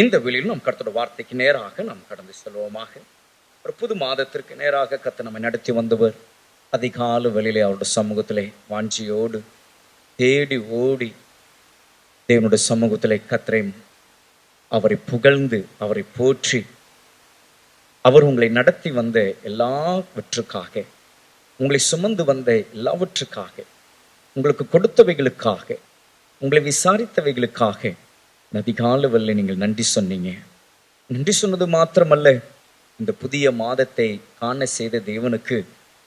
இந்த வெளியில் நம் கர்த்தருடைய வார்த்தைக்கு நேராக நாம் கடந்து செல்வோமாக. ஒரு புது மாதத்திற்கு நேராக கர்த்தர் நம்மை நடத்தி வந்தவர். அதிகால வெளியிலே அவருடைய சமூகத்திலே வாஞ்சியோடு தேடி ஓடி தேவனுடைய சமூகத்திலே கர்த்தரை அவரை புகழ்ந்து அவரை போற்றி அவர் உங்களை நடத்தி வந்த எல்லாவற்றுக்காக, உங்களை சுமந்து வந்த எல்லாவற்றுக்காக, உங்களுக்கு கொடுத்தவைகளுக்காக, உங்களை விசாரித்தவைகளுக்காக அதிகால வேளையிலே நீங்கள் நன்றி சொன்னீங்க. நன்றி சொன்னது மாத்திரமல்ல, இந்த புதிய மாதத்தை காண செய்த தேவனுக்கு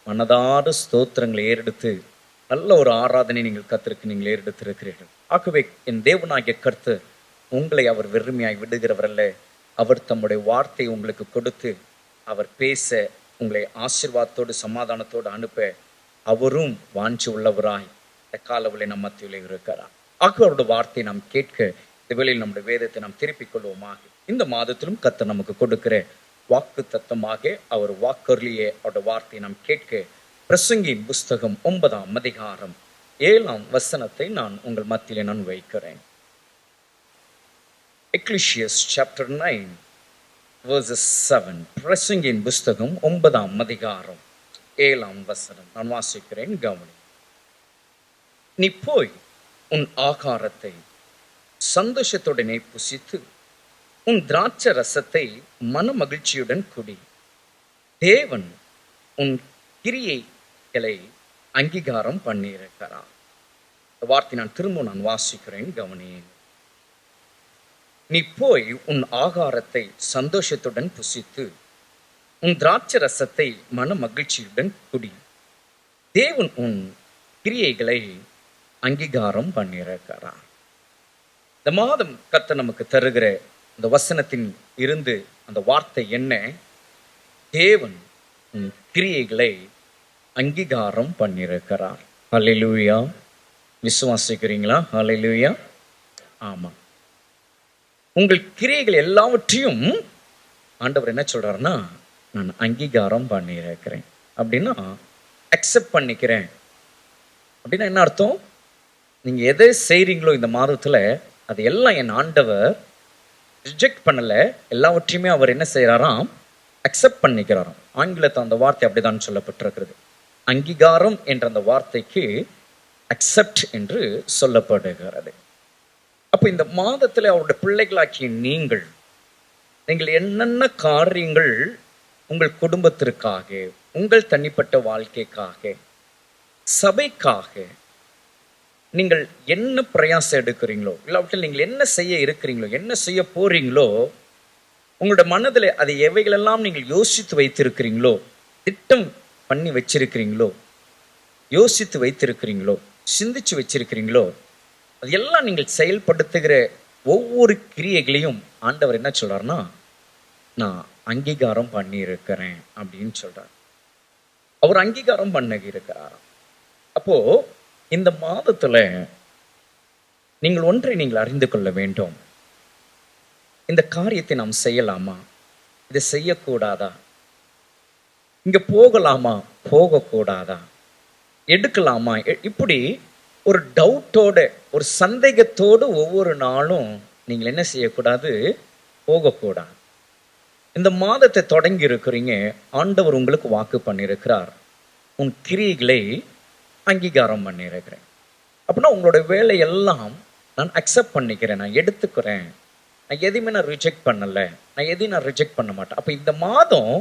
மனதார ஸ்தோத்திரங்களை ஏறெடுத்து நல்ல ஒரு ஆராதனை நீங்கள் கர்த்தருக்கு நீங்கள் ஏறெடுத்திருக்கிறீர்கள். ஆகவே என் தேவனாகிய கர்த்தர் உங்களை அவர் வெறுமையாய் விடுகிறவரல்ல. அவர் தம்முடைய வார்த்தையை உங்களுக்கு கொடுத்து அவர் பேச உங்களை ஆசீர்வாதத்தோடு சமாதானத்தோடு அனுப்ப அவரும் வாஞ்சி உள்ளவராய் இந்த காலவெளியில் நம் மத்தியில் இருக்கிறார். அவருடைய வார்த்தையை நாம் கேட்க இந்த வேளையில் நம்முடைய வேதத்தை நாம் திருப்பிக் கொள்வோமாக. இந்த மாதத்திலும் கர்த்தர் நமக்கு கொடுக்கிற வாக்கு தத்தமாக அவர் வாக்கருளியே அவருடைய வார்த்தையை நாம் கேட்க பிரசங்கியின் புஸ்தகம் 9ஆம் அதிகாரம் 7ஆம் வசனத்தை நான் உங்கள் மத்தியிலே நான் வைக்கிறேன். எக்லிசியஸ் சாப்டர் 9 verses 7. பிரசங்கியின் புஸ்தகம் 9ஆம் அதிகாரம் 7ஆம் வசனம் நான் வாசிக்கிறேன், கவனி. நீ போய் உன் ஆகாரத்தை சந்தோஷத்துடனே புசித்து உன் திராட்சை ரசத்தை மன மகிழ்ச்சியுடன் குடி. தேவன் உன் கிரியைகளை அங்கீகாரம் பண்ணியிருக்கிறார். வார்த்தை நான் திரும்ப வாசிக்கிறேன், கவனியேன். நீ போய் உன் ஆகாரத்தை சந்தோஷத்துடன் புசித்து உன் திராட்சை ரசத்தை மன மகிழ்ச்சியுடன் குடி. தேவன் உன் கிரியைகளை அங்கீகாரம் பண்ணியிருக்கிறார். இந்த மாதம் கர்த்தர் நமக்கு தருகிற அந்த வசனத்தின் இருந்து அந்த வார்த்தை என்ன? தேவன் உன் கிரியைகளை அங்கீகாரம் பண்ணியிருக்கிறார். ஹல்லேலூயா. விசுவாசிக்கிறீங்களா? ஹல்லேலூயா. ஆமா, உங்கள் கிரியைகள் எல்லாவற்றையும் ஆண்டவர் என்ன சொல்றாருன்னா, நான் அங்கீகாரம் பண்ணியிருக்கிறேன். அப்படின்னா அக்செப்ட் பண்ணிக்கிறேன். அப்படின்னா என்ன அர்த்தம்? நீங்க எதை செய்றீங்களோ இந்த மாதத்துல அது எல்லாம் என் ஆண்டவர் ரிஜெக்ட் பண்ணல, எல்லாவற்றையுமே அவர் என்ன செய்யறாராம்? அக்செப்ட் பண்ணிக்கிறாராம். ஆங்கிலத்தை அந்த வார்த்தை அப்படிதான் சொல்லப்பட்டிருக்கிறது. அங்கீகாரம் என்ற அந்த வார்த்தைக்கு அக்செப்ட் என்று சொல்லப்படுகிறது. அப்ப இந்த மாதத்துல அவருடைய பிள்ளைகளாக்கிய நீங்கள் என்னென்ன காரியங்கள் உங்கள் குடும்பத்திற்காக, உங்கள் தனிப்பட்ட வாழ்க்கைக்காக, சபைக்காக நீங்கள் என்ன பிரயாசம் எடுக்கிறீங்களோ, இல்லாவிட்டால் நீங்கள் என்ன செய்ய இருக்கிறீங்களோ, என்ன செய்ய போறீங்களோ, உங்களோட மனதில் அதை எவைகளெல்லாம் நீங்கள் யோசித்து வைத்திருக்கிறீங்களோ, திட்டம் பண்ணி வச்சிருக்கிறீங்களோ, யோசித்து வைத்திருக்கிறீங்களோ, சிந்திச்சு வச்சிருக்கிறீங்களோ, அது எல்லாம் நீங்கள் செயல்படுத்துகிற ஒவ்வொரு கிரியைகளையும் ஆண்டவர் என்ன சொல்றாருன்னா, நான் அங்கீகாரம் பண்ணி இருக்கிறேன் அப்படின்னு சொல்றார். அவர் அங்கீகாரம் பண்ணி இருக்கிறாராம். அப்போ இந்த மாதத்துல நீங்கள் ஒன்றை நீங்கள் அறிந்து கொள்ள வேண்டும். இந்த காரியத்தை நாம் செய்யலாமா, இதை செய்யக்கூடாதா, இங்க போகலாமா, போகக்கூடாதா, எடுக்கலாமா, இப்படி ஒரு டவுட்டோட, ஒரு சந்தேகத்தோடு ஒவ்வொரு நாளும் நீங்கள் என்ன செய்யக்கூடாது? போகக்கூடாது. இந்த மாதத்தை தொடங்கி இருக்கிறீங்க, ஆண்டவர் உங்களுக்கு வாக்கு பண்ணியிருக்கிறார், உன் கிரியைகளை அங்கீகாரம் பண்ணியிருக்கிறேன். அப்படின்னா உங்களோட வேலையெல்லாம் நான் அக்செப்ட் பண்ணிக்கிறேன், நான் எடுத்துக்கிறேன், நான் எதையுமே நான் ரிஜெக்ட் பண்ணலை, நான் எதையும் நான் ரிஜெக்ட் பண்ண மாட்டேன். அப்போ இந்த மாதம்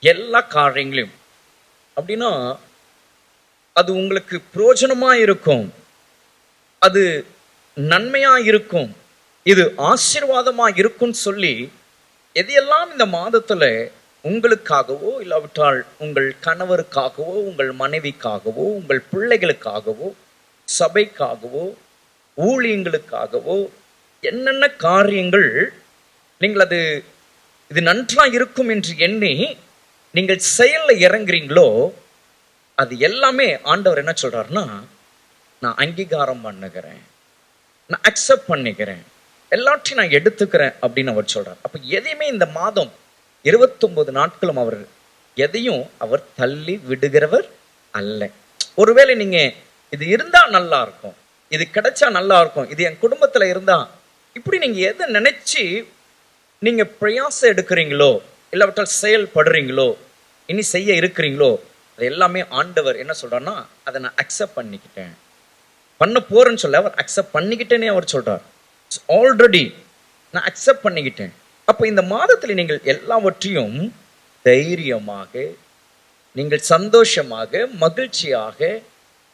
எல்லா காரியங்களையும் அப்படின்னா அது உங்களுக்கு பிரயோஜனமா இருக்கும், அது நன்மையா இருக்கும், இது ஆசீர்வாதமா இருக்கும்னு சொல்லி எதையெல்லாம் இந்த மாதத்துல உங்களுக்காகவோ, இல்லாவிட்டால் உங்கள் கணவருக்காகவோ, உங்கள் மனைவிக்காகவோ, உங்கள் பிள்ளைகளுக்காகவோ, சபைக்காகவோ, ஊழியங்களுக்காகவோ, என்னென்ன காரியங்கள் நீங்கள் இது நன்றா இருக்கும் என்று எண்ணி நீங்கள் செயல்ல இறங்குறீங்களோ, அது எல்லாமே ஆண்டவர் என்ன சொல்றாருன்னா, நான் அங்கீகாரம் பண்ணுகிறேன், நான் அக்செப்ட் பண்ணிக்கிறேன், எல்லாத்தையும் நான் எடுத்துக்கிறேன் அப்படின்னு அவர் சொல்றார். அப்ப எதையுமே இந்த மாதம் 29 நாட்களும் அவர் எதையும் அவர் தள்ளி விடுகிறவர் அல்ல. ஒருவேளை நீங்க இது இருந்தா நல்லா இருக்கும், இது கிடைச்சா நல்லா இருக்கும், இது என் குடும்பத்துல இருந்தா, இப்படி நீங்க எதை நினைச்சு நீங்க பிரயாசம் எடுக்கிறீங்களோ இல்லாவிட்டால் செயல்படுறீங்களோ இனி செய்ய இருக்கிறீங்களோ அது எல்லாமே ஆண்டவர் என்ன சொல்றாருன்னா அதை நான் அக்செப்ட் பண்ணிக்கிட்டேன். பண்ண போறேன்னு சொல்ல, அவர் அக்செப்ட் பண்ணிக்கிட்டேனே அவர் சொல்றார். ஆல்ரெடி நான் அக்செப்ட் பண்ணிக்கிட்டேன். அப்போ இந்த மாதத்தில் நீங்கள் எல்லாவற்றையும் தைரியமாக, நீங்கள் சந்தோஷமாக, மகிழ்ச்சியாக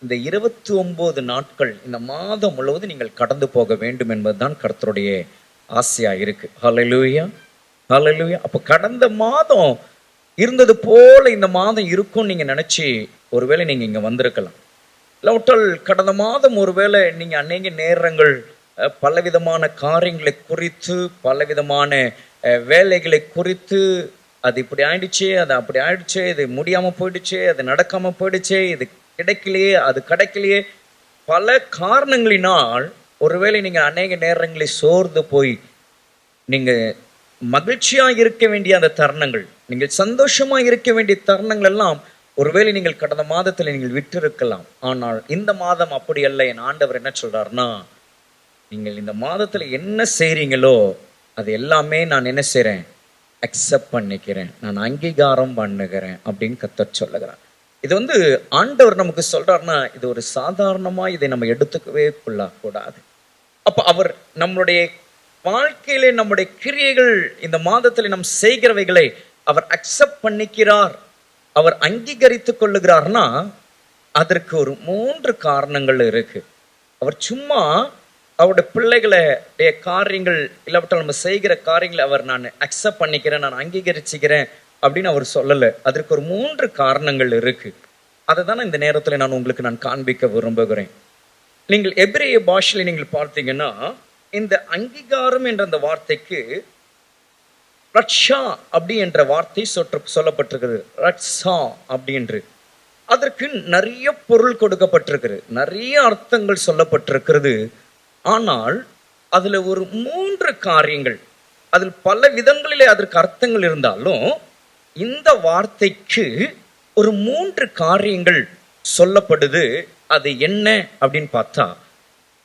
இந்த 29 நாட்கள் இந்த மாதம் முழுவதும் நீங்கள் கடந்து போக வேண்டும் என்பதுதான் கர்த்தருடைய ஆசையா இருக்கு. ஹல்லேலூயா, ஹல்லேலூயா. அப்போ கடந்த மாதம் இருந்தது போல இந்த மாதம் இருக்கும் நீங்க நினைச்சு ஒருவேளை நீங்க இங்க வந்திருக்கலாம். இல்லாவிட்டால் கடந்த மாதம் ஒருவேளை நீங்க அநேக நேரங்கள் பலவிதமான காரியங்களை குறித்து, பலவிதமான வேலைகளை குறித்து, அது இப்படி ஆயிடுச்சு, அது அப்படி ஆயிடுச்சு, இது முடியாம போயிடுச்சு, அது நடக்காம போயிடுச்சு, இது கிடைக்கலையே, அது கிடைக்கலையே, பல காரணங்களினால் ஒருவேளை நீங்க அநேக நேரங்களில் சோர்ந்து போய் நீங்க மகிழ்ச்சியா இருக்க வேண்டிய அந்த தருணங்கள், நீங்கள் சந்தோஷமா இருக்க வேண்டிய தருணங்கள் எல்லாம் ஒருவேளை நீங்கள் கடந்த மாதத்தில் நீங்கள் விட்டு இருக்கலாம். ஆனால் இந்த மாதம் அப்படி அல்ல. என் ஆண்டவர் என்ன சொல்றாருன்னா, நீங்கள் இந்த மாதத்துல என்ன செய்றீங்களோ அது எல்லாமே நான் என்ன செய்றேன், அக்செப்ட் பண்ணிக்கிறேன், நான் அங்கீகாரம் பண்ணுகிறேன் அப்படின்னு கர்த்தர் சொல்லுகிறார். இது ஆண்டவர் நமக்கு சொல்றாருன்னா இது ஒரு சாதாரணமா இதை நம்ம எடுத்துக்கவே கூடாது. அப்ப அவர் நம்மளுடைய வாழ்க்கையிலே நம்முடைய கிரியைகள் இந்த மாதத்தில் நாம் செய்கிறவைகளை அவர் அக்செப்ட் பண்ணிக்கிறார், அவர் அங்கீகரித்துக் கொள்ளுகிறார்னா அதற்கு ஒரு 3 காரணங்கள் இருக்கு. அவர் சும்மா அவருடைய பிள்ளைகளுடைய காரியங்கள் இல்லாவிட்டால் நம்ம செய்கிற காரியங்களை அவர் நான் அக்செப்ட் பண்ணிக்கிறேன், நான் அங்கீகரிச்சுக்கிறேன் அப்படின்னு அவர் சொல்லலை. அதற்கு ஒரு 3 காரணங்கள் இருக்கு. அதை தானே இந்த நேரத்தில் நான் உங்களுக்கு காண்பிக்க விரும்புகிறேன். நீங்கள் எபிரேய பாஷையில நீங்கள் பார்த்தீங்கன்னா இந்த அங்கீகாரம் என்ற அந்த வார்த்தைக்கு ரட்சா அப்படி என்ற வார்த்தை சொல்லப்பட்டிருக்கிறது. ரட்சா அப்படின்று அதற்கு நிறைய பொருள் கொடுக்கப்பட்டிருக்கிறது, நிறைய அர்த்தங்கள் சொல்லப்பட்டிருக்கிறது. ஆனால் அதுல ஒரு 3 காரியங்கள், அதில் பல விதங்களிலே அதற்கு அர்த்தங்கள் இருந்தாலும் இந்த வார்த்தைக்கு ஒரு 3 காரியங்கள் சொல்லப்படுது. அது என்ன அப்படின்னு பார்த்தா,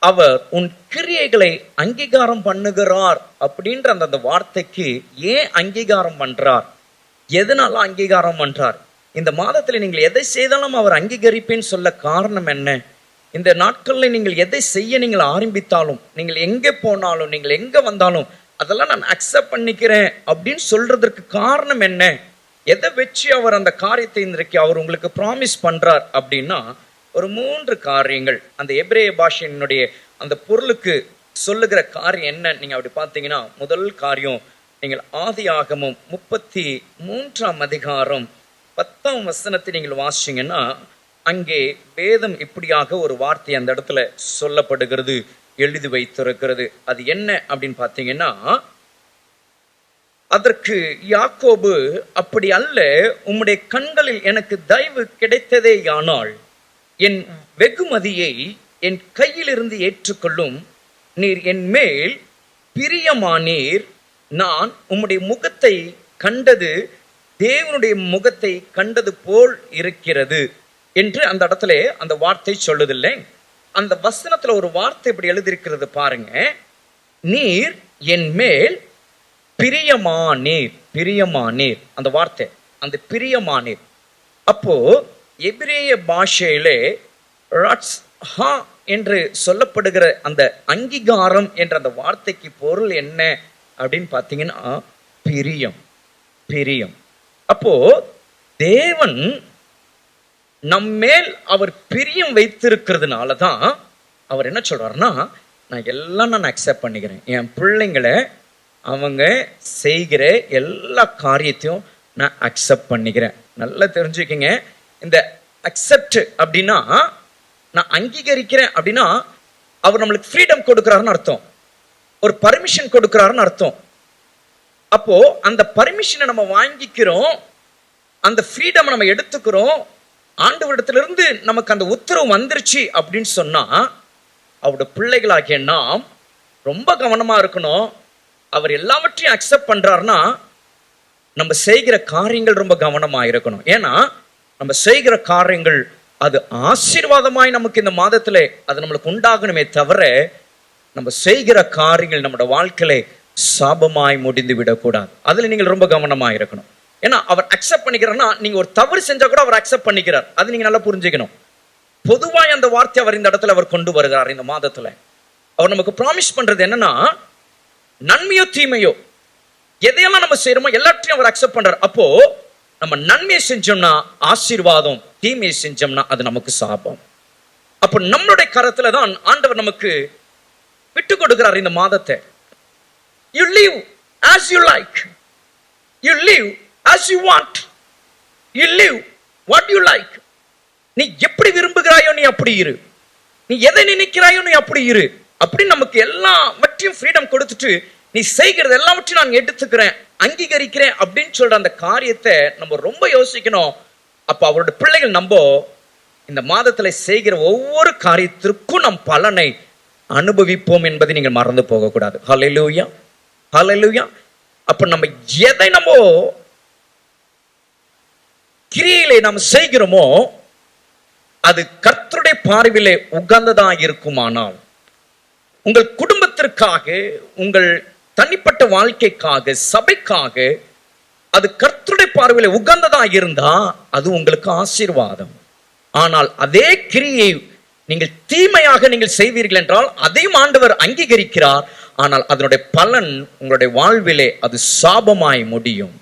அவர் உன் கிரியைகளை அங்கீகாரம் பண்ணுகிறார் அப்படின்ற அந்த வார்த்தைக்கு ஏன் அங்கீகாரம் பண்றார், எதனால அங்கீகாரம் பண்றார், இந்த மாதத்துல நீங்கள் எதை செய்தாலும் அவர் அங்கீகரிப்பேன்னு சொல்ல காரணம் என்ன, இந்த நாட்கள்ல நீங்கள் எதை செய்ய நீங்கள் ஆரம்பித்தாலும், நீங்கள் எங்கே போனாலும், நீங்கள் எங்க வந்தாலும் அதெல்லாம் நான் அக்செப்ட் பண்ணிக்கிறேன் அப்படின்னு சொல்றதற்கு காரணம் என்ன, எதை வச்சு அவர் அந்த காரியத்தை இன்றைக்கு அவர் உங்களுக்கு ப்ராமிஸ் பண்றார் அப்படின்னா ஒரு 3 காரியங்கள். அந்த எபிரேய பாஷையினுடைய அந்த பொருளுக்கு சொல்லுகிற காரியம் என்ன நீங்க அப்படி பார்த்தீங்கன்னா, முதல் காரியம் நீங்கள் ஆதியாகமம் 33ஆம் அதிகாரம் 10ஆம் வசனத்தை நீங்கள் வாசிச்சீங்கன்னா அங்கே வேதம் இப்படியாக ஒரு வார்த்தை அந்த இடத்துல சொல்லப்படுகிறது, எழுதி வைத்திருக்கிறது. அது என்ன அப்படின்னு பார்த்தீங்கன்னா, அதற்கு யாக்கோபு அப்படி அல்ல, உம்முடைய கண்களில் எனக்கு தயவு கிடைத்ததேயானால் என் வெகுமதியை என் கையிலிருந்து ஏற்றுக்கொள்ளும், நீர் என் மேல் பிரியமானீர், நான் உம்முடைய முகத்தை கண்டது தேவனுடைய முகத்தை கண்டது போல் இருக்கிறது என்று அந்த இடத்துல அந்த வார்த்தை சொல்லுதில்லை. அந்த வசனத்துல ஒரு வார்த்தை இப்படி எழுதியிருக்கிறது பாருங்க, நீர் என் மேல் பிரியமானீர். பிரியமானீர் அந்த வார்த்தை, அந்த பிரியமானீர். அப்போ எபிரேய பாஷையிலே ரட்ஸ்ஹா என்று சொல்லப்படுகிற அந்த அங்கீகாரம் என்ற அந்த வார்த்தைக்கு பொருள் என்ன அப்படின்னு பார்த்தீங்கன்னா பிரியம், பிரியம். அப்போ தேவன் நம்மேல் அவர் பிரியம் வைத்திருக்கிறதுனால தான் அவர் என்ன சொல்றாருன்னா, நான் அக்செப்ட் பண்ணிக்கிறேன், என் பிள்ளைங்களை அவங்க செய்கிற எல்லா காரியத்தையும் நான் அக்செப்ட் பண்ணிக்கிறேன். நல்லா தெரிஞ்சுக்கிங்க, இந்த அக்செப்ட் அப்படின்னா நான் அங்கீகரிக்கிறேன் அப்படின்னா அவர் நம்மளுக்கு ஃப்ரீடம் கொடுக்கிறாருன்னு அர்த்தம், ஒரு பர்மிஷன் கொடுக்கிறாருன்னு அர்த்தம். அப்போ அந்த பர்மிஷனை நம்ம வாங்கிக்கிறோம், அந்த ஃப்ரீடம் நம்ம எடுத்துக்கிறோம், ஆண்டவரிடத்திலிருந்து நமக்கு அந்த உத்தரவு வந்துருச்சு அப்படின்னு சொன்னா அவருடைய பிள்ளைகளாகிய நாம் ரொம்ப கவனமா இருக்கணும். அவர் எல்லாவற்றையும் அக்செப்ட் பண்றாருன்னா நம்ம செய்கிற காரியங்கள் ரொம்ப கவனமா இருக்கணும். ஏன்னா நம்ம செய்கிற காரியங்கள் அது ஆசீர்வாதமாய் நமக்கு இந்த மாதத்துல அது நம்மளுக்கு உண்டாகணுமே தவிர நம்ம செய்கிற காரியங்கள் நம்மளோட வாழ்க்கையில சாபமாய் முடிந்து விடக்கூடாது. அதுல நீங்கள் ரொம்ப கவனமா இருக்கணும். ஏன்னா அவர் அக்செப்ட் பண்ணிக்கிறார்னா, நீங்க ஒரு தவறு செஞ்சா கூட அவர் அக்செப்ட் பண்ணிக்கிறார். அது நீங்க நல்லா புரிஞ்சுக்கணும். பொதுவாய் அந்த வார்த்தை அவர் இந்த இடத்துல அவர் கொண்டு வருகிறார். இந்த மாதத்துல அவர் நமக்கு ப்ராமிஸ் பண்றது என்னன்னா, நன்மையோ தீமையோ எதையெல்லாம் நம்ம செய்யறோமோ எல்லாத்தையும் அவர் அக்செப்ட் பண்றார். அப்போ நம்ம நன்மையை செஞ்சோம்னா ஆசீர்வாதம், தீமையை செஞ்சோம்னா அது நமக்கு சாபம். அப்போ நம்மளுடைய கரத்துல தான் ஆண்டவர் நமக்கு விட்டு கொடுக்கிறார் இந்த மாதத்தை. You live as you like. You live as you want. You live what you like. நீ எப்படி விரும்புகிறாயோ நீ அப்படி இரு. நீ எதை நினைக்கிறாயோ நீ அப்படி இரு. அப்படி நமக்கு எல்லாவற்றையும் ஃப்ரீடம் கொடுத்துட்டு, நீ செய்கிறது எல்லாவற்றையும் நான் எடுத்துக்கிறேன், அங்கீகரிக்கிறேன் அப்படின்னு சொல்ற அந்த காரியத்தை நம்ம ரொம்ப யோசிக்கணும். அப்ப அவருடைய பிள்ளைகள் நம்ம இந்த மாதத்துல செய்கிற ஒவ்வொரு காரியத்திற்கும் நம் பலனை அனுபவிப்போம் என்பதை நீங்கள் மறந்து போகக்கூடாது. ஹல்லேலூயா, ஹல்லேலூயா. அப்ப நம்ம எதை நம்ம கிரியையிலே நாம் செய்கிறோமோ அது கர்த்தருடைய பார்வையிலே உகந்ததா இருக்குமானால், உங்கள் குடும்பத்திற்காக, உங்கள் தனிப்பட்ட வாழ்க்கைக்காக, சபைக்காக அது கர்த்தருடைய பார்வையிலே உகந்ததா இருந்தா அது உங்களுக்கு ஆசீர்வாதம். ஆனால் அதே கிரியை நீங்கள் தீமையாக நீங்கள் செய்வீர்கள் என்றால் அதையும் ஆண்டவர் அங்கீகரிக்கிறார். ஆனால் அதனுடைய பலன் உங்களுடைய வாழ்விலே அது சாபமாய் முடியும்.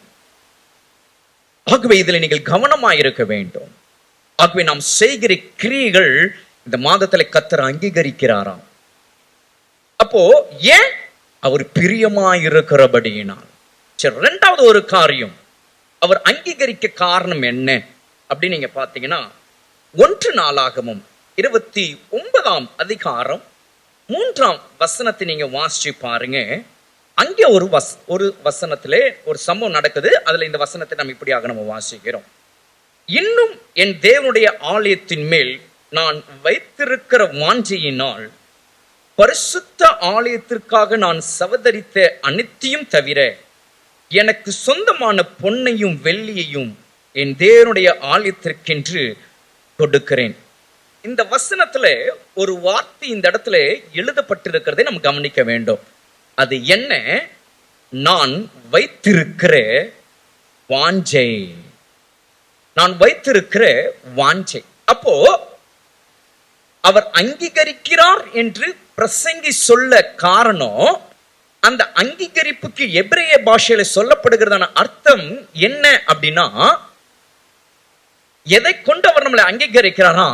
ஆகவே இதில் நீங்கள் கவனமாய் இருக்க வேண்டும். ஆகவே நாம் செய்கிற கிரியைகள் இந்த மாதத்துல கர்த்தர் அங்கீகரிக்கிறாராம். அப்போ ஏன்? அவர் பிரியமாய் இருக்கிறபடியினால். சரி, இரண்டாவது ஒரு காரியம் அவர் அங்கீகரிக்க காரணம் என்ன அப்படின்னு நீங்க பாத்தீங்கன்னா, 1 நாளாகமம் 29ஆம் அதிகாரம் 3ஆம் வசனத்தை நீங்க வாசிச்சு பாருங்க. அங்கே ஒரு வசனத்திலே ஒரு சம்பவம் நடக்குது. அதுல இந்த வசனத்தை நம்ம இப்படியாக நம்ம வாசிக்கிறோம். இன்னும் என் தேவனுடைய ஆலயத்தின் மேல் நான் வைத்திருக்கிற வாஞ்சையினால் பரிசுத்த ஆலயத்திற்காக நான் சவதரித்த அனைத்தையும் தவிர எனக்கு சொந்தமான பொன்னையும் வெள்ளியையும் என் தேவனுடைய ஆலயத்திற்கென்று கொடுக்கிறேன். இந்த வசனத்துல ஒரு வார்த்தை இந்த இடத்துல எழுதப்பட்டிருக்கிறதை நம்ம கவனிக்க வேண்டும். அது என்ன? நான் வைத்திருக்கிற வாஞ்சை. நான் வைத்திருக்கிற வாஞ்சை. அப்போ அவர் அங்கீகரிக்கிறார் என்று பிரசங்கி சொல்ல காரணம், அந்த அங்கீகரிப்புக்கு எபிரேய பாஷையில சொல்லப்படுகிறதான அர்த்தம் என்ன அப்படின்னா, எதை கொண்டு அவர் நம்மளை அங்கீகரிக்கிறாரா?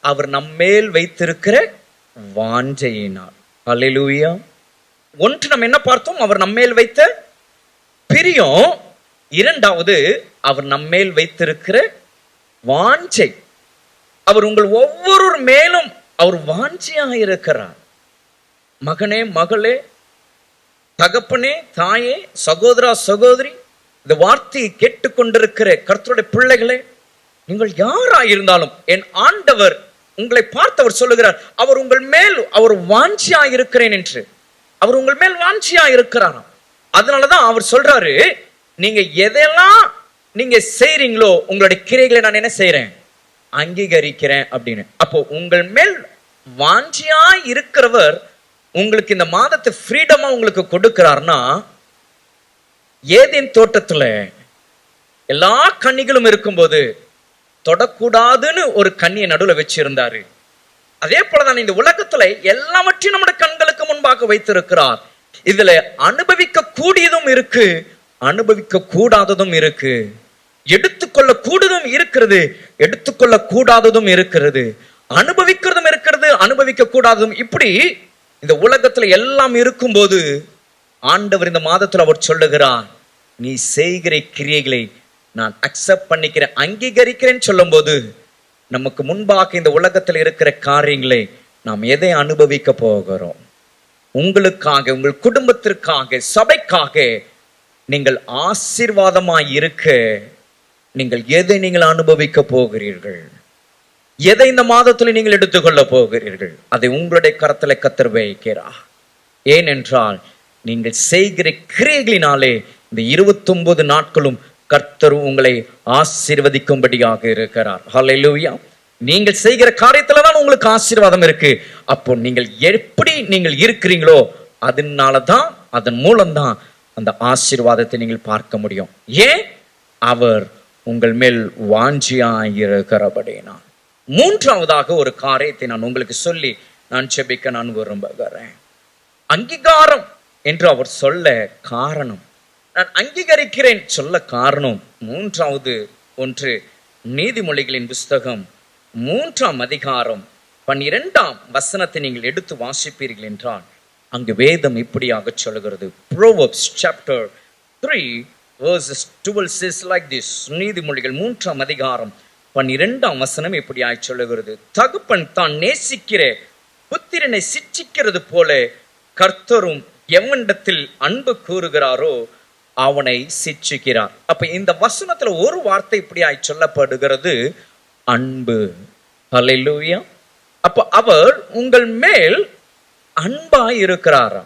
அவர் நம்மேல் வைத்திருக்கிற வாஞ்சையினால். அல்லேலூயா. ஒன்று நம்ம என்ன பார்த்தோம்? அவர் நம்மேல் வைத்த பிரியம். இரண்டாவது, அவர் நம்மேல் வைத்திருக்கிற வாஞ்சை. அவர் உங்கள் ஒவ்வொரு மேலும் அவர் வாஞ்சையாக இருக்கிறார். மகனே, மகளே, தகப்பனே, தாயே, சகோதரா, சகோதரி, இந்த வார்த்தையை கேட்டுக்கொண்டிருக்கிற கர்த்தருடைய பிள்ளைகளே, நீங்கள் யாராயிருந்தாலும் என் ஆண்டவர் உங்களை பார்த்து அவர் சொல்லுகிறார், அவர் உங்கள் மேல் அவர் வாஞ்சியா இருக்கிறேன் என்று. அவர் உங்கள் மேல் வாஞ்சியா இருக்கிறாராம். அதனாலதான் அவர் சொல்றாரு, நீங்க எதெல்லாம் நீங்க செய்றீங்களோ உங்களுடைய கிரைகளை நான் என்ன செய்யறேன்? அங்கீகரிக்கிறேன் அப்படின்னு. அப்போ உங்கள் மேல் வாஞ்சியா இருக்கிறவர் உங்களுக்கு இந்த மாதத்தை ஃப்ரீடமா உங்களுக்கு கொடுக்கிறார்னா, ஏதேன் தோட்டத்துல எல்லா கன்னிகளும் இருக்கும்போது தொடக்கூடாதுன்னு ஒரு கன்னியை நடுவில் வச்சிருந்தாரு. அதே போலதான் இந்த உலகத்துல எல்லாவற்றையும் நம்முடைய கண்களுக்கு முன்பாக வைத்திருக்கிறார். இதுல அனுபவிக்க கூடியதும் இருக்கு, அனுபவிக்க கூடாததும் இருக்கு. எடுத்துக்கொள்ள கூடுதும் இருக்கிறது, எடுத்துக்கொள்ள கூடாததும் இருக்கிறது. அனுபவிக்கிறதும் இருக்கிறது, அனுபவிக்க கூடாததும். இப்படி இந்த உலகத்துல எல்லாம் இருக்கும்போது ஆண்டவர் இந்த மாதத்துல அவர் சொல்லுகிறார், நீ செய்கிற கிரியைகளை நான் அக்செப்ட் பண்ணிக்கிறேன், அங்கீகரிக்கிறேன்னு சொல்லும் போது நமக்கு முன்பாக இந்த உலகத்தில் இருக்கிற காரியங்களை நாம் எதை அனுபவிக்க போகிறோம்? உங்களுக்காக, உங்கள் குடும்பத்திற்காக, சபைக்காக நீங்கள் ஆசீர்வாதமாய் இருக்க நீங்கள் எதை நீங்கள் அனுபவிக்க போகிறீர்கள்? எதை இந்த மாதத்தில் நீங்கள் எடுத்துக்கொள்ள போகிறீர்கள்? அதை உங்களுடைய கரத்துல கர்த்தர் வைக்கிறார். ஏனென்றால் நீங்கள் செய்கிற கிரியைகளினாலே இந்த 29 நாட்களும் கர்த்தர் உங்களை ஆசீர்வதிக்கும்படியாக இருக்கிறார். ஹல்லேலூயா. நீங்கள் செய்கிற காரியத்துல தான் உங்களுக்கு ஆசீர்வாதம் இருக்கு. அப்போ நீங்கள் எப்படி நீங்கள் இருக்கிறீங்களோ அதனாலதான் அதன் மூலம்தான் அந்த ஆசீர்வாதத்தை நீங்கள் பார்க்க முடியும். ஏன்? அவர் உங்கள் மேல் வாஞ்சியாயிருக்கிறபடினால். மூன்றாவதாக ஒரு காரியத்தை நான் உங்களுக்கு சொல்லி நான் செபிக்க நான் விரும்புகிறேன். அங்கீகாரம் என்று அவர் சொல்ல காரணம், நான் அங்கீகரிக்கிறேன் சொல்ல காரணம், மூன்றாவது ஒன்று நீதிமொழிகளின் புஸ்தகம் 3ஆம் அதிகாரம் 12ஆம் வசனத்தை நீங்கள் எடுத்து வாசிப்பீர்கள் என்றால் அங்கு வேதம் இப்படியாக சொல்லுகிறது. Proverbs chapter 3 verses 12 says like this. நீதிமொழிகள் 3ஆம் அதிகாரம் 12ஆம் வசனம் இப்படியாய் சொல்லுகிறது. தகப்பன் தான் நேசிக்கிற புத்திரனை சிட்சிக்கிறது போல கர்த்தரும் எவனிடத்தில் அன்பு கூறுகிறாரோ அவனை சிட்சிக்கிறார். அப்ப இந்த வசனத்துல ஒரு வார்த்தை இப்படியாய் சொல்லப்படுகிறது, அன்பு. ஹல்லேலூயா. அப்ப அவர் உங்கள் மேல் அன்பாய் இருக்கிறாரா?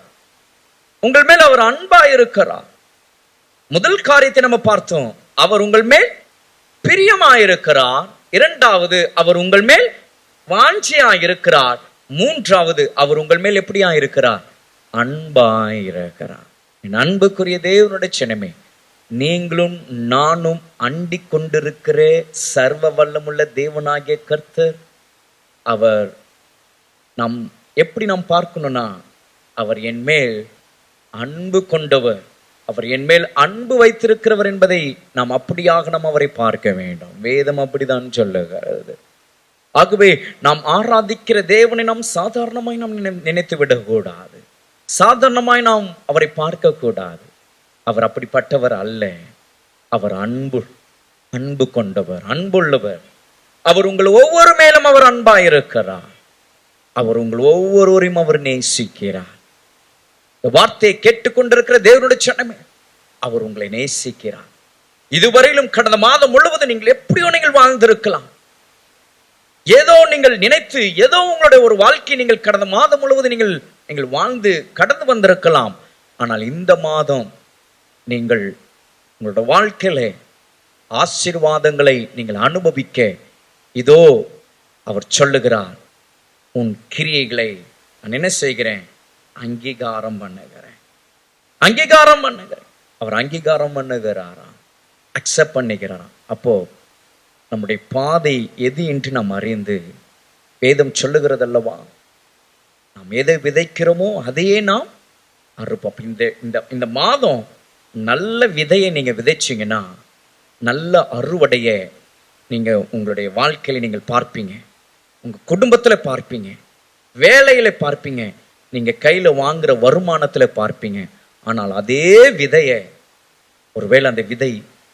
உங்கள் மேல் அவர் அன்பாய் இருக்கிறார். முதல் காரியத்தை நம்ம பார்த்தோம், அவர் உங்கள் மேல் பிரியமாயிருக்கிறார். இரண்டாவது, அவர் உங்கள் மேல் வாஞ்சியாயிருக்கிறார். மூன்றாவது, அவர் உங்கள் மேல் எப்படியா இருக்கிறார்? அன்பாயிருக்கிறார். என் அன்புக்குரிய தேவனுடைய சின்னமே, நீங்களும் நானும் அண்டிக் கொண்டிருக்கிற சர்வ வல்லமுள்ள தேவனாகிய கர்த்தர், அவர் நாம் எப்படி நாம் பார்க்கணும்னா, அவர் என் மேல் அன்பு கொண்டவர், அவர் என் மேல் அன்பு வைத்திருக்கிறவர் என்பதை நாம் அப்படியாக நாம் அவரை பார்க்க வேண்டும். வேதம் அப்படிதான் சொல்லுகிறது. ஆகவே நாம் ஆராதிக்கிற தேவனை நாம் சாதாரணமாய் நாம் நினைத்து விடக்கூடாது, சாதாரணமாய் நாம் அவரை பார்க்க கூடாது. அவர் அப்படிப்பட்டவர் அல்ல. அவர் அன்பு கொண்டவர், அன்புள்ளவர். அவர் உங்கள் ஒவ்வொரு மேலும் அவர் அன்பாயிருக்கிறார். அவர் உங்கள் ஒவ்வொருவரையும் அவர் நேசிக்கிறார். இந்த வார்த்தையை கேட்டுக்கொண்டிருக்கிற தேவனுடைய சனமே, அவர் உங்களை நேசிக்கிறார். இதுவரையிலும் கடந்த மாதம் முழுவதும் நீங்கள் எப்படியோ நீங்கள் வாழ்ந்திருக்கலாம். ஏதோ நீங்கள் நினைத்து, ஏதோ உங்களுடைய ஒரு வாழ்க்கை நீங்கள் கடந்த மாதம் முழுவதும் நீங்கள் வாழ்ந்து கடந்து வந்திருக்கலாம். ஆனால் இந்த மாதம் நீங்கள் உங்களுடைய வாழ்க்கையில ஆசீர்வாதங்களை நீங்கள் அனுபவிக்க இதோ அவர் சொல்லுகிறார், உன் கிரியைகளை நான் என்ன செய்கிறேன்? அங்கீகாரம் பண்ணுகிறேன். அவர் அங்கீகாரம் பண்ணுகிறாராம், அக்செப்ட் பண்ணுகிறாராம். அப்போ நம்முடைய பாதை எது என்று நாம் அறிந்து, வேதம் சொல்லுகிறது அல்லவா, நாம் எதை விதைக்கிறோமோ அதையே நாம் அறுப்போம். இந்த மாதம் நல்ல விதையை நீங்க விதைச்சிங்கன்னா நல்ல அறுவடைய நீங்க உங்களுடைய வாழ்க்கையில நீங்கள் பார்ப்பீங்க, உங்க குடும்பத்துல பார்ப்பீங்க, வேலையில பார்ப்பீங்க, நீங்க கையில வாங்குற வருமானத்துல பார்ப்பீங்க. ஆனால் அதே விதைய, ஒருவேளை அந்த விதை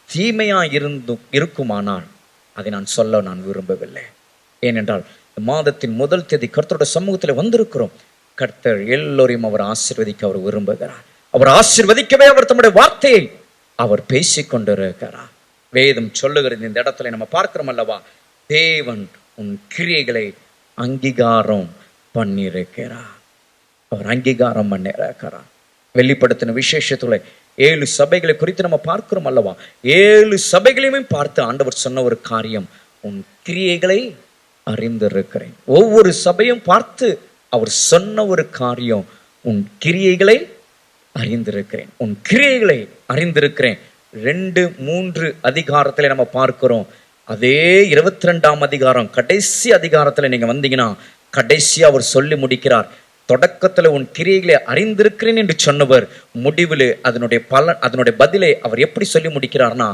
தீமையா இருக்குமானால் அதை நான் சொல்ல நான் விரும்பவில்லை. ஏனென்றால் மாதத்தின் முதல் தேதி கர்த்தருடைய சமூகத்தில் வந்திருக்கிறோம். கர்த்தர் எல்லோரையும் அவர் ஆசீர்வதிக்க அவர் விரும்புகிறார். அவர் ஆசீர்வதிக்கவே அவர் தம்முடைய வார்த்தையை அவர் பேசிக் கொண்டிருக்கிறார். வேதம் சொல்லுகிறது, இந்த இடத்துல நம்ம பார்க்கிறோம் அல்லவா, தேவன் உன் கிரியைகளை அங்கீகாரம் பண்ணியிருக்கிறார். அவர் அங்கீகாரம் பண்ணியிருக்கிறார். வெளிப்படுத்தின விசேஷத்துல 7 சபைகளை குறித்து நம்ம பார்க்கிறோம் அல்லவா. 7 சபைகளையுமே பார்த்து ஆண்டவர் சொன்ன ஒரு காரியம், உன் கிரியைகளை அறிந்திருக்கிறேன். ஒவ்வொரு சபையும் பார்த்து அவர் சொன்ன ஒரு காரியம், உன் கிரியைகளை அறிந்திருக்கிறேன், உன் கிரியைகளை அறிந்திருக்கிறேன். 2-3 அதிகாரத்துல நம்ம பார்க்கிறோம். அதே 22ஆம் அதிகாரம் கடைசி அதிகாரத்துல நீங்க வந்தீங்கன்னா கடைசியா அவர் சொல்லி முடிக்கிறார். தொடக்கத்துல உன் கிரியைகளை அறிந்திருக்கிறேன் என்று சொன்னவர் முடிவில் அதனுடைய பதிலை அவர் எப்படி சொல்லி முடிக்கிறார்னா,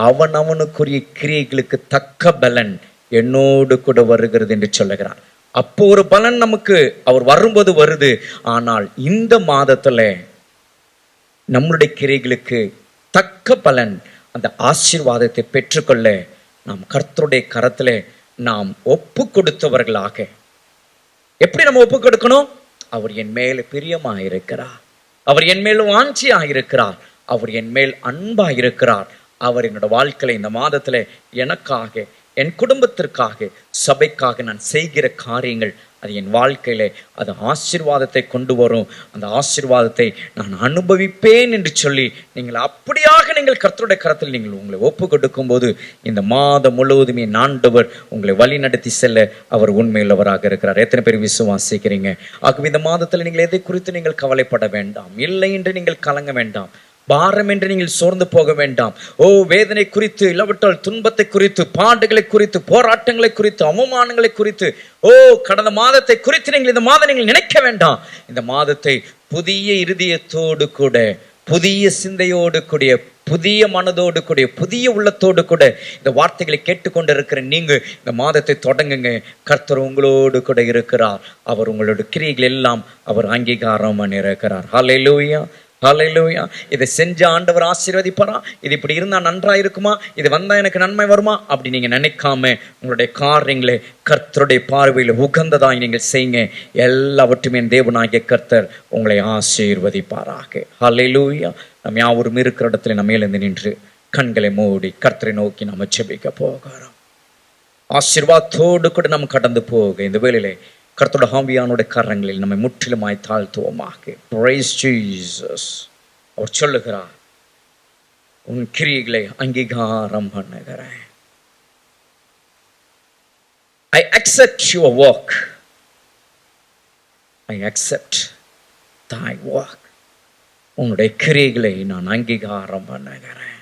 அவனுக்குரிய கிரியைகளுக்கு தக்க பலன் என்னோடு கூட வருகிறது என்று சொல்லுகிறார். அப்போ ஒரு பலன் நமக்கு அவர் வரும்போது வருது. ஆனால் இந்த மாதத்துல நம்முடைய கிரியைகளுக்கு தக்க பலன், அந்த ஆசீர்வாதத்தை பெற்றுக்கொள்ள நாம் கர்த்தருடைய கரத்துல நாம் ஒப்பு கொடுத்தவர்களாக. எப்படி நம்ம ஒப்பு கொடுக்கணும்? அவர் என் மேல் பிரியமாயிருக்கிறார், அவர் என் மேல் வாஞ்சியாயிருக்கிறார், அவர் என் மேல் அன்பாயிருக்கிறார். அவர் என்னோட வாழ்க்கையில இந்த மாதத்துல எனக்காக, என் குடும்பத்திற்காக, சபைக்காக நான் செய்கிற காரியங்கள் அது என் வாழ்க்கையில அது ஆசீர்வாதத்தை கொண்டு வரும். அந்த ஆசீர்வாதத்தை நான் அனுபவிப்பேன் என்று சொல்லி நீங்கள் அப்படியாக நீங்கள் கர்த்தருடைய கரத்தில் நீங்கள் உங்களை ஒப்பு கொடுக்கும் போது இந்த மாதம் முழுவதுமே ஆண்டவர் உங்களை வழி நடத்தி செல்ல அவர் உண்மையுள்ளவராக இருக்கிறார். எத்தனை பேர் விசுவாசிக்கிறீங்க? ஆகவே இந்த மாதத்தில் நீங்கள் எதை குறித்து நீங்கள் கவலைப்பட வேண்டாம், இல்லை என்று நீங்கள் கலங்க வேண்டாம், பாரம் என்று நீங்கள் சோர்ந்து போக வேண்டாம். வேதனை குறித்து, இல்லாவிட்டால் துன்பத்தை குறித்து, பாடுகளை குறித்து, போராட்டங்களை குறித்து, அவமானங்களை குறித்து, கடந்த மாதத்தை குறித்து நீங்கள் இந்த மாதம் நீங்கள் நினைக்க வேண்டாம். இந்த மாதத்தை புதிய இருதயத்தோடு கூட, புதிய சிந்தையோடு கூடிய, புதிய மனதோடு கூடிய, புதிய உள்ளத்தோடு கூட இந்த வார்த்தைகளை கேட்டுக்கொண்டு இருக்கிற நீங்க இந்த மாதத்தை தொடங்குங்க. கர்த்தர் உங்களோடு கூட இருக்கிறார். அவர் உங்களோட கிரியைகள் எல்லாம் அவர் அங்கீகாரம் இருக்கிறார். ஹல்லேலூயா, ஹல்லேலூயா. இதை செஞ்ச ஆண்டவர் ஆசீர்வதிப்பாரா? இது இப்படி இருந்தா நன்றா இருக்குமா, இது வந்தா எனக்கு நன்மை வருமா அப்படி நீங்க நினைக்காம உங்களுடைய காரியங்களை கர்த்தருடைய பார்வையில் உகந்ததாய் நீங்கள் செய்யுங்க. எல்லாவற்றுமே தேவனாகிய கர்த்தர் உங்களை ஆசீர்வதிப்பாராக. ஹல்லேலூயா. நம்ம யாவரும் இருக்கிற இடத்துல நம்ம எழுந்து நின்று கண்களை மூடி கர்த்தரை நோக்கி நம்ம ஜெபிக்க போகிறோம். ஆசீர்வாதத்தோடு கூட நம்ம கடந்து போக இந்த வேளையிலே கர்த்தருடைய ஆவியானுடைய கரங்களில் நம்மை முற்றிலுமாய் தாழ்த்துவோமாக. Praise Jesus. அவர் சொல்லுகிறார், உன் கிரியைகளை அங்கீகாரம் பண்ணுகிறேன். I accept your work. I accept thy work. உன்னுடைய கிரியைகளை நான் அங்கீகாரம் பண்ணுகிறேன்,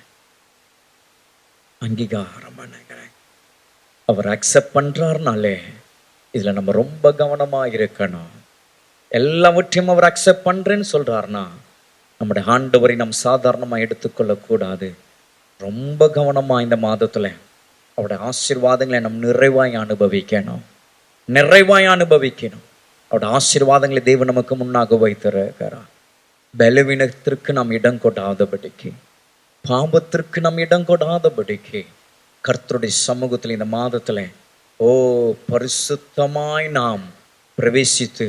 அங்கீகாரம் பண்ணுகிறேன். அவர் அக்செப்ட் பண்றாருனாலே இதுல நம்ம ரொம்ப கவனமா இருக்கணும். எல்லாவற்றையும் அவர் அக்செப்ட் பண்றேன்னு சொல்றாருன்னா நம்முடைய ஆண்டவரை நம்ம சாதாரணமா எடுத்துக்கொள்ள கூடாது. ரொம்ப கவனமா இந்த மாதத்துல அவருடைய ஆசீர்வாதங்களை நம்ம நிறைவாய் அனுபவிக்கணும், நிறைவாய் அனுபவிக்கணும். அவருடைய ஆசீர்வாதங்களை தேவன் நமக்கு முன்னாக வைத்திருக்கிறார். பலவீனத்திற்கு நாம் இடம் கொடாதபடிக்கு, பாவத்திற்கு நாம் இடம் கொடாதபடிக்கு கர்த்தருடைய சமூகத்தில் இந்த மாதத்துல பரிசுத்தமாய் நாம் பிரவேசித்து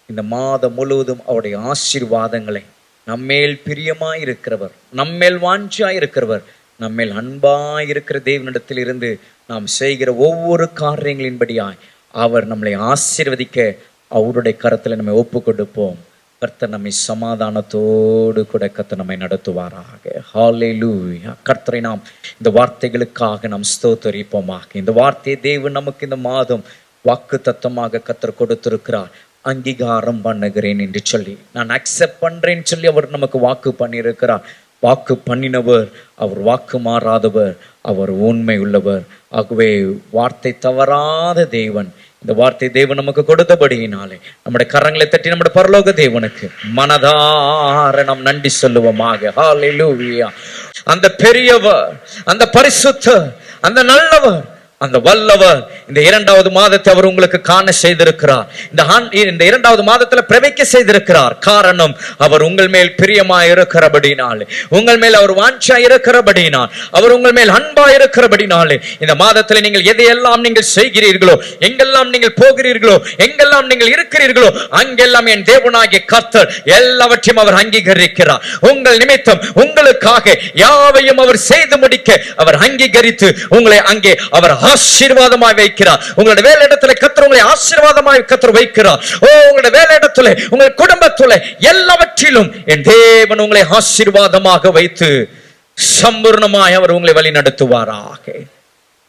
இந்த மாதம் முழுவதும் அவருடைய ஆசீர்வாதங்களை, நம்மேல் பிரியமாய் இருக்கிறவர், நம்மேல் வாஞ்சியாய் இருக்கிறவர், நம்மேல் அன்பாய் இருக்கிற தேவனிடத்தில் இருந்து நாம் செய்கிற ஒவ்வொரு காரியங்களின்படியாய் அவர் நம்மளை ஆசீர்வதிக்க அவருடைய கரத்தில் நம்ம ஒப்பு கொடுப்போம். கர்த்தர் நம்மை சமாதானத்தோடு கூட கர்த்தர் நம்மை நடத்துவாராக. ஹல்லேலூயா. கர்த்தரை நாம் இந்த வார்த்தைகளுக்காக நாம் ஸ்தோத்தரிப்போமாக. இந்த வார்த்தையை தேவன் நமக்கு இந்த மாதம் வாக்கு தத்தமாக கர்த்தர் கொடுத்திருக்கிறார். அங்கீகாரம் பண்ணுகிறேன் என்று சொல்லி, நான் அக்செப்ட் பண்றேன்னு சொல்லி அவர் நமக்கு வாக்கு பண்ணியிருக்கிறார். வாக்கு பண்ணினவர், அவர் வாக்கு மாறாதவர், அவர் உண்மை உள்ளவர். ஆகவே வார்த்தை தவறாத தேவன். இந்த வார்த்தை தேவன் நமக்கு கொடுத்தபடியினாலே நம்முடைய கரங்களை தட்டி நம்முடைய பரலோக தேவனுக்கு மனதார நாம் நன்றி சொல்லுவோமாக. ஹல்லேலூயா. அந்த பெரியவர், அந்த பரிசுத்தர், அந்த நல்லவர், அந்த வல்லவர் இந்த இரண்டாவது மாதத்தை அவர் உங்களுக்கு காண செய்திருக்கிறார். இந்த இரண்டாவது மாதத்துல பிரவைக்க செய்திருக்கிறார். காரணம், அவர் உங்கள் மேல் பிரியமாய் இருக்கிறபடினாலே, உங்கள் மேல் அவர் வாஞ்சாய் இருக்கிறபடினால், அவர் உங்கள் மேல் அன்பாய் இருக்கிறபடினாலே இந்த மாதத்துல நீங்கள் எதையெல்லாம் நீங்கள் செய்கிறீர்களோ, எங்கெல்லாம் நீங்கள் போகிறீர்களோ, எங்கெல்லாம் நீங்கள் இருக்கிறீர்களோ, அங்கெல்லாம் என் தேவனாகிய கர்த்தர் எல்லாவற்றையும் அவர் அங்கீகரிக்கிறார். உங்கள் நிமித்தம், உங்களுக்காக யாவையும் அவர் செய்து முடிக்க அவர் அங்கீகரித்து உங்களை அங்கே அவர் ஆசீர்வாதமாய் வைக்கிறார். உங்களுடைய வேலை இடத்துல கர்த்தர் உங்களை ஆசீர்வாதமாய் கர்த்தர் வைக்கிறார். உங்களுடைய வேலை இடத்துல, உங்கள் குடும்பத்துல, எல்லாவற்றிலும் என் தேவன் உங்களை ஆசீர்வாதமாக வைத்து சம்பூர்ணமாய் அவர் உங்களை வழி நடத்துவாராக.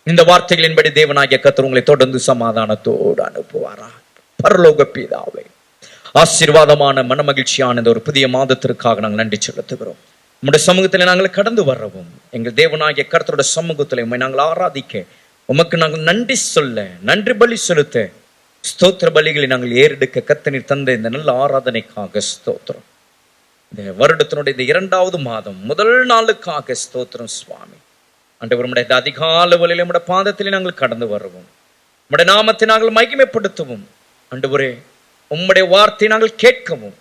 இந்த வார்த்தைகளின்படி தேவனாகிய கர்த்தர் உங்களை தொடர்ந்து சமாதானத்தோடு அனுப்புவாராக. பரலோக பிதாவே, ஆசீர்வாதமான மனமகிழ்ச்சியான இந்த ஒரு புதிய மாதத்திற்காக நாங்கள் நன்றி செலுத்துகிறோம். நம்முடைய சமூகத்தில் நாங்கள் கடந்து வரவும், எங்கள் தேவனாகிய கர்த்தருடைய சமூகத்தில் உம்மை நாங்கள் ஆராதிக்க, உமக்கு நாங்கள் நன்றி சொல்ல, நன்றி பலி செலுத்த, ஸ்தோத்திர பலிகளை நாங்கள் ஏறெடுக்க கர்த்தர் தந்த இந்த நல்ல ஆராதனைக்காக ஸ்தோத்திரம். இந்த வருடத்தினுடைய இந்த இரண்டாவது மாதம் முதல் நாளுக்காக ஸ்தோத்திரம் சுவாமி. ஆண்டவர், உம்முடைய அதிகால வேளையிலே உம்முடைய பாதத்திலே நாங்கள் கடந்து வரவும், உம்முடைய நாமத்தை நாங்கள் மகிமைப்படுத்தவும், ஆண்டவரே உம்முடைய வார்த்தையை நாங்கள் கேட்கவும்,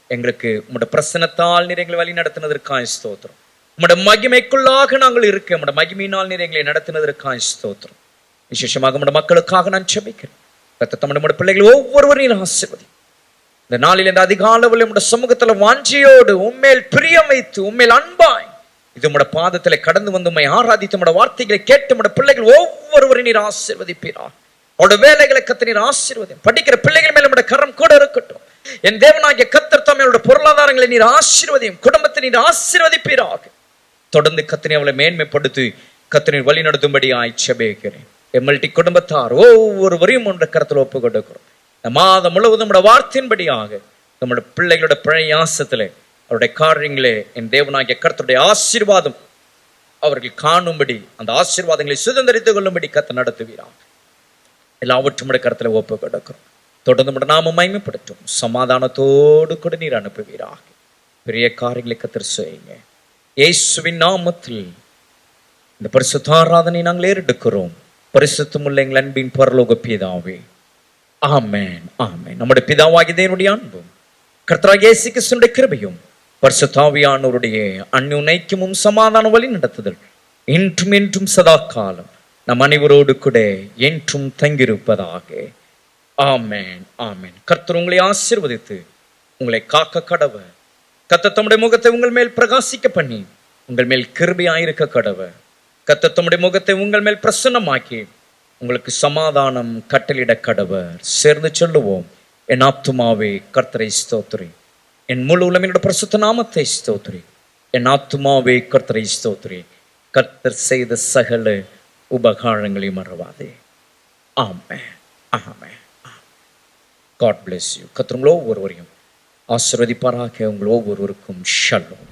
எங்களுக்கு உம்முடைய பிரசன்னத்தால் நீர் எங்களை வழி நடத்தினதற்காக ஸ்தோத்திரம். உம்முடைய மகிமைக்குள்ளாக நாங்கள் இருக்க, உம்முடைய மகிமையினால் நீர் எங்களை நடத்தினதற்காக ஸ்தோத்திரம். விசேஷமாக உம்முடைய மக்களுக்காக நான் ஜெபிக்கிறேன். நம்முடைய பிள்ளைகள் ஒவ்வொருவரையும் ஆசீர்வதி. இந்த நாளில் இந்த அதிகாலையில் உம்முடைய சமூகத்துல வாஞ்சியோடு உம்மேல் பிரியம் வைத்து, உம்மேல் அன்பாய் இது உம்முடைய பாதத்துல கடந்து வந்து உம்மை ஆராதித்து உம்முடைய வார்த்தைகளை கேட்டு உம்முடைய பிள்ளைகள் ஒவ்வொருவரையும் நீர் ஆசீர்வதிப்பீரா. அவருடைய வேலைகளை கர்த்தர் நீர் ஆசீர்வதியும். படிக்கிற பிள்ளைகள் மேல் நம்முடைய கரம் கூட இருக்கட்டும். என் தேவனாகிய கர்த்தர் தாமே அவருடைய பொருளாதாரங்களை நீர் ஆசீர்வதியும். குடும்பத்தை நீர் ஆசீர்வதிப்பீராக. தொடர்ந்து கர்த்தர் அவளை மேன்மைப்படுத்தி கர்த்தர் வழி நடத்தும்படி ஜெபிக்கிறேன். எம்எல்டி குடும்பத்தார் ஒவ்வொருவரையும் ஒன்ற கருத்தில் ஒப்பு கொடுக்கிறோம். இந்த மாதம் முழுவதும் நம்முடைய வார்த்தையின்படியாக நம்முடைய பிள்ளைகளுடைய பிரயாசத்திலே அவருடைய காரியங்களே என் தேவனாகிய கர்த்தருடைய ஆசீர்வாதம் அவர்கள் காணும்படி அந்த ஆசீர்வாதங்களை சுதந்திரித்துக் கொள்ளும்படி கர்த்தர் நடத்துவீராக. எல்லாவற்றும் கருத்துல ஒப்பு கொடுக்கிறோம். தொடர்ந்து நாம மகிமைப்படுத்தும். சமாதானத்தோடு கூட நீர் அனுப்புவீராக. பெரிய காரியங்களை கர்த்தர் செய்யுங்க. இயேசுவின் நாமத்தில் இந்த பரிசுத்த ஆராதனை நாங்கள் ஏறெடுக்கிறோம். பரிசுத்தமுள்ள எங்கள் அன்பின் பரலோக பிதாவே, ஆமென், ஆமென். நம்முடைய பிதாவாகிய தேவனுடைய அன்பும் கர்த்தராகிய இயேசு கிறிஸ்துவின் கிருபையும் பரிசுத்த ஆவியானவருடைய அந்யோன்யமும் சமாதான வழி நடத்துதல் இன்றும் என்றும் சதா காலம் நம் அனைவரோடு கூட என்றும் தங்கியிருப்பதாக. ஆமென், ஆமென். கர்த்தர் உங்களை ஆசீர்வதித்து உங்களை காக்க கடவர். கர்த்தர் தம்முடைய முகத்தை உங்கள் மேல் பிரகாசிக்க பண்ணி உங்கள் மேல் கிருபையாயிருக்க கடவர். கர்த்தர் தம்முடைய முகத்தை உங்கள் மேல் பிரசன்னமாக்கி உங்களுக்கு சமாதானம் கட்டளிட கடவர். சேர்ந்து சொல்லுவோம். என் ஆத்துமாவே கர்த்தரை ஸ்தோத்திரி, என் முழு உலகினோட பரிசுத்த நாமத்தை ஸ்தோத்திரி. என் ஆத்துமாவே கர்த்தரை ஸ்தோத்திரி, கர்த்தர் செய்த சகல உபகாரங்களை மறவாதே. ஆமென், ஆமென். God bless you. கர்த்தர் உங்களை ஒவ்வொருவரையும் ஆசீர்வதிப்பாராக. உங்கள் ஒவ்வொருவருக்கும் ஷல்லோம்.